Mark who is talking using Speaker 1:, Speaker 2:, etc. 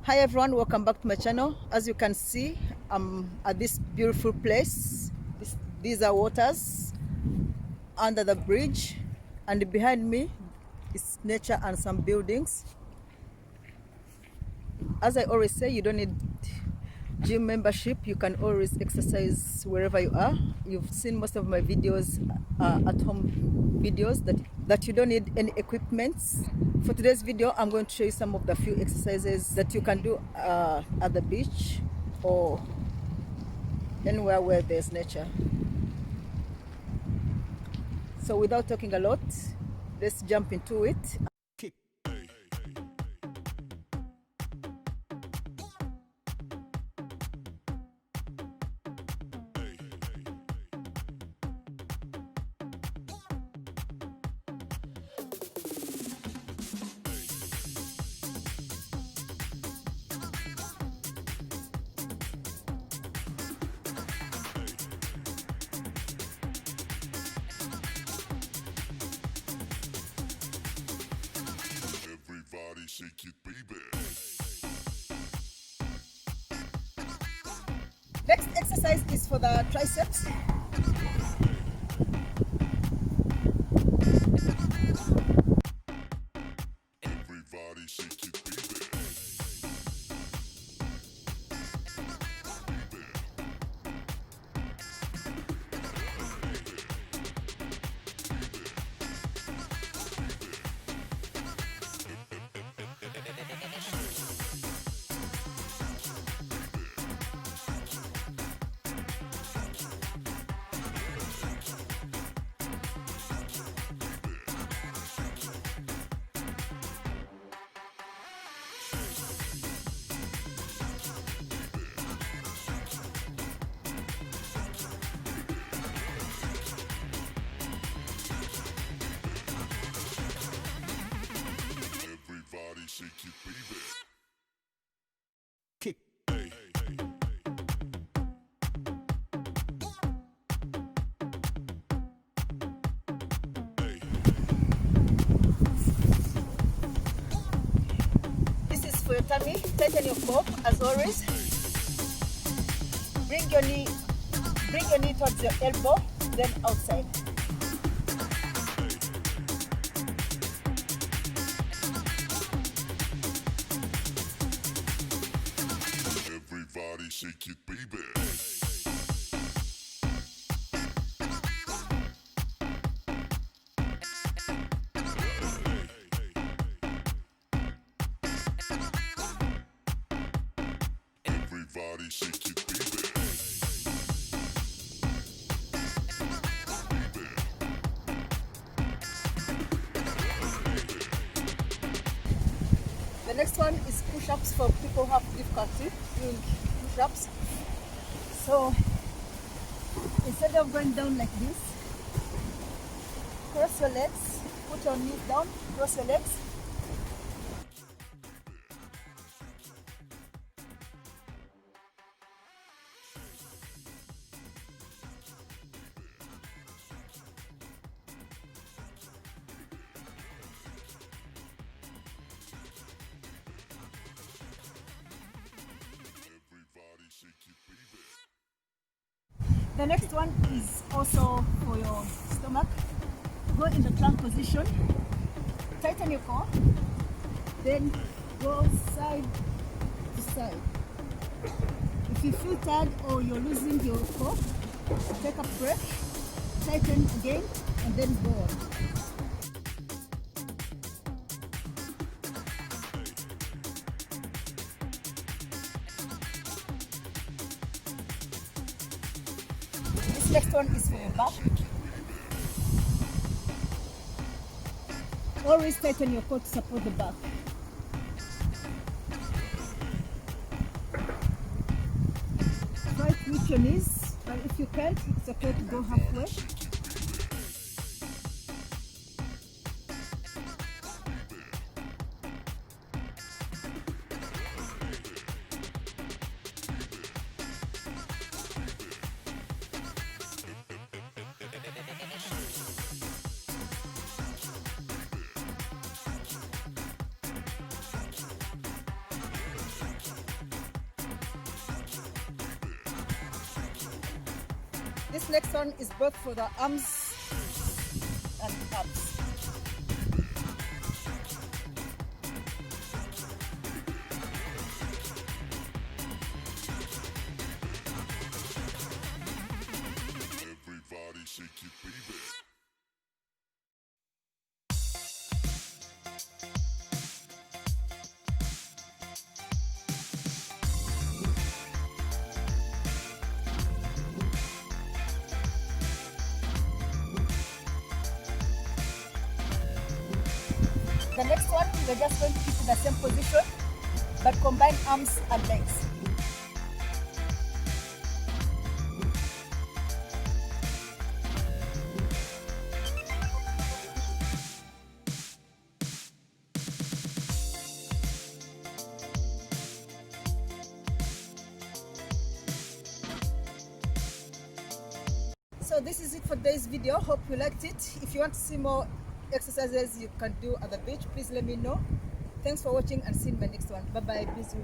Speaker 1: Hi everyone, welcome back to my channel. As you can see, I'm at this beautiful place. These are waters under the bridge, and behind me is nature and some buildings. As I always say, you don't need gym membership. You can always exercise wherever you are. You've seen most of my videos, at home videos, that you don't need any equipment. For today's video, I'm going to show you some of the few exercises that you can do at the beach or anywhere where there's nature. So without talking a lot, let's jump into it.
Speaker 2: Everybody shake it, baby.
Speaker 1: Next exercise is for the triceps.
Speaker 2: Everybody shake it, baby. Everybody shake it, baby. Kick. Hey.
Speaker 1: This is for your tummy. Tighten your core as always. Bring your knee towards your elbow, then outside.
Speaker 2: Everybody shake it, baby. Everybody shake it, baby.
Speaker 1: The next one is push-ups for people who have difficulty doing push-ups. So instead of going down like this, cross your legs, put your knees down, cross your legs.
Speaker 2: Everybody shake it, baby.
Speaker 1: The next one is also for your stomach. Go in the plank position, tighten your core, then go side to side. If you feel tired or you're losing your core, take a breath, tighten again, and then go on. This next one is for your back. Always tighten your core to support the back. Try to reach your knees, but if you can't, it's okay to go halfway. This next one is both for the arms and abs.
Speaker 2: Everybody shake it, baby.
Speaker 1: The next one, we're just going to keep in the same position, but combine arms and legs. So this is it for today's video. Hope you liked it. If you want to see more exercises you can do at the beach, please let me know. Thanks for watching and see you in my next one. Bye bye. Peace.